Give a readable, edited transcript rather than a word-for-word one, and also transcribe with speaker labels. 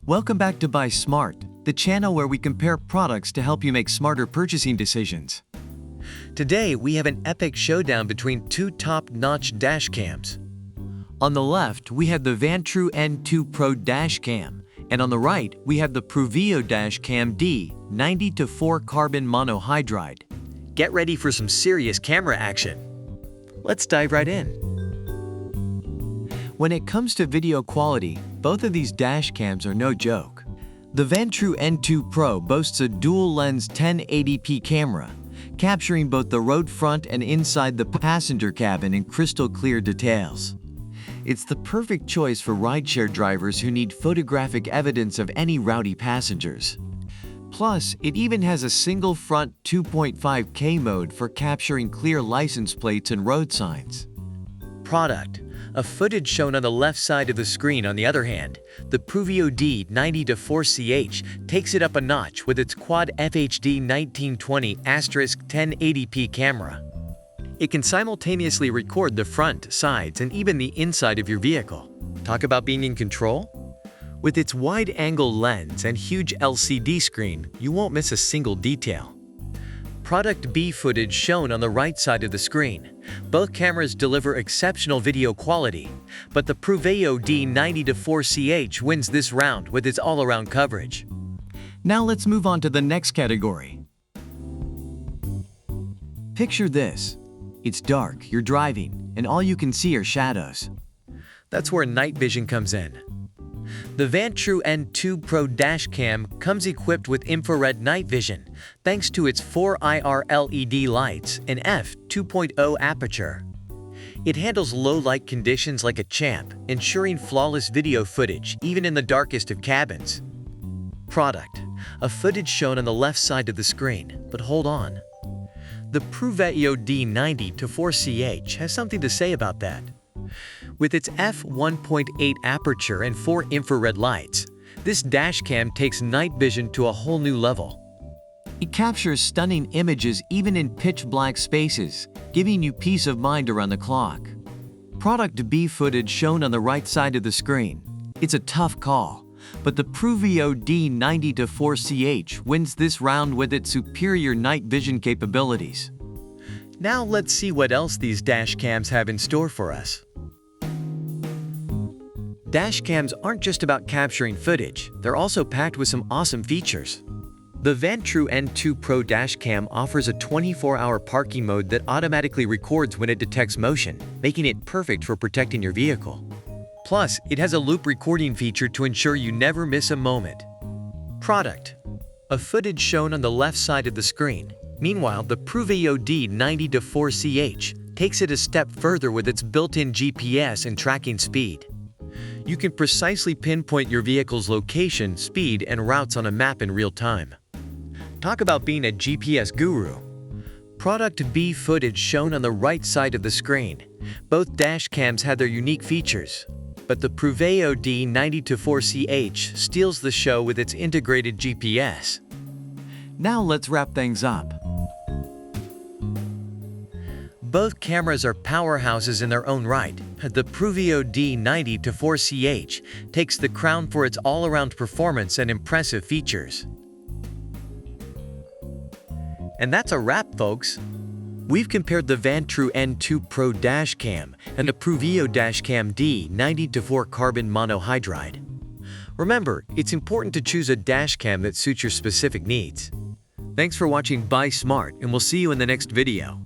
Speaker 1: Welcome back to Buy Smart, the channel where we compare products to help you make smarter purchasing decisions.
Speaker 2: Today, we have an epic showdown between two top-notch dash cams.
Speaker 1: On the left, we have the Vantrue N2 Pro dash cam, and on the right, we have the PRUVEEO D90-4 carbon monohydride.
Speaker 2: Get ready for some serious camera action. Let's dive right in.
Speaker 1: When it comes to video quality, both of these dash cams are no joke. The Vantrue N2 Pro boasts a dual-lens 1080p camera, capturing both the road front and inside the passenger cabin in crystal-clear details. It's the perfect choice for rideshare drivers who need photographic evidence of any rowdy passengers. Plus, it even has a single front 2.5K mode for capturing clear license plates and road signs.
Speaker 2: Product. A footage shown on the left side of the screen. On the other hand, the PRUVEEO D90-4CH takes it up a notch with its quad FHD 1920*1080p camera. It can simultaneously record the front, sides, and even the inside of your vehicle. Talk about being in control? With its wide-angle lens and huge LCD screen, you won't miss a single detail. Product B footage shown on the right side of the screen. Both cameras deliver exceptional video quality, but the PRUVEEO D90-4CH wins this round with its all-around coverage.
Speaker 1: Now let's move on to the next category. Picture this. It's dark, you're driving, and all you can see are shadows.
Speaker 2: That's where night vision comes in. The Vantrue N2 Pro dash cam comes equipped with infrared night vision thanks to its 4 IR LED lights and f/2.0 aperture. It handles low light conditions like a champ, ensuring flawless video footage even in the darkest of cabins. Product. A footage shown on the left side of the screen, but hold on. The PRUVEEO D90-4CH has something to say about that. With its f/1.8 aperture and 4 infrared lights, this dash cam takes night vision to a whole new level.
Speaker 1: It captures stunning images even in pitch-black spaces, giving you peace of mind around the clock. Product B footage shown on the right side of the screen. It's a tough call, but the PRUVEEO D90-4CH wins this round with its superior night vision capabilities.
Speaker 2: Now let's see what else these dash cams have in store for us. Dash cams aren't just about capturing footage, they're also packed with some awesome features. The Vantrue N2 Pro dash cam offers a 24-hour parking mode that automatically records when it detects motion, making it perfect for protecting your vehicle. Plus, it has a loop recording feature to ensure you never miss a moment. Product. A footage shown on the left side of the screen. Meanwhile, the PRUVEEO D90-4CH takes it a step further with its built-in GPS and tracking speed. You can precisely pinpoint your vehicle's location, speed, and routes on a map in real time. Talk about being a GPS guru. Product B footage shown on the right side of the screen. Both dash cams have their unique features, but the PRUVEEO D90-4CH steals the show with its integrated GPS.
Speaker 1: Now let's wrap things up.
Speaker 2: Both cameras are powerhouses in their own right. The PRUVEEO D90-4CH takes the crown for its all-around performance and impressive features. And that's a wrap, folks. We've compared the Vantrue N2 Pro dash cam and the PRUVEEO dash cam D90-4 carbon monohydride. Remember, it's important to choose a dash cam that suits your specific needs. Thanks for watching Buy Smart, and we'll see you in the next video.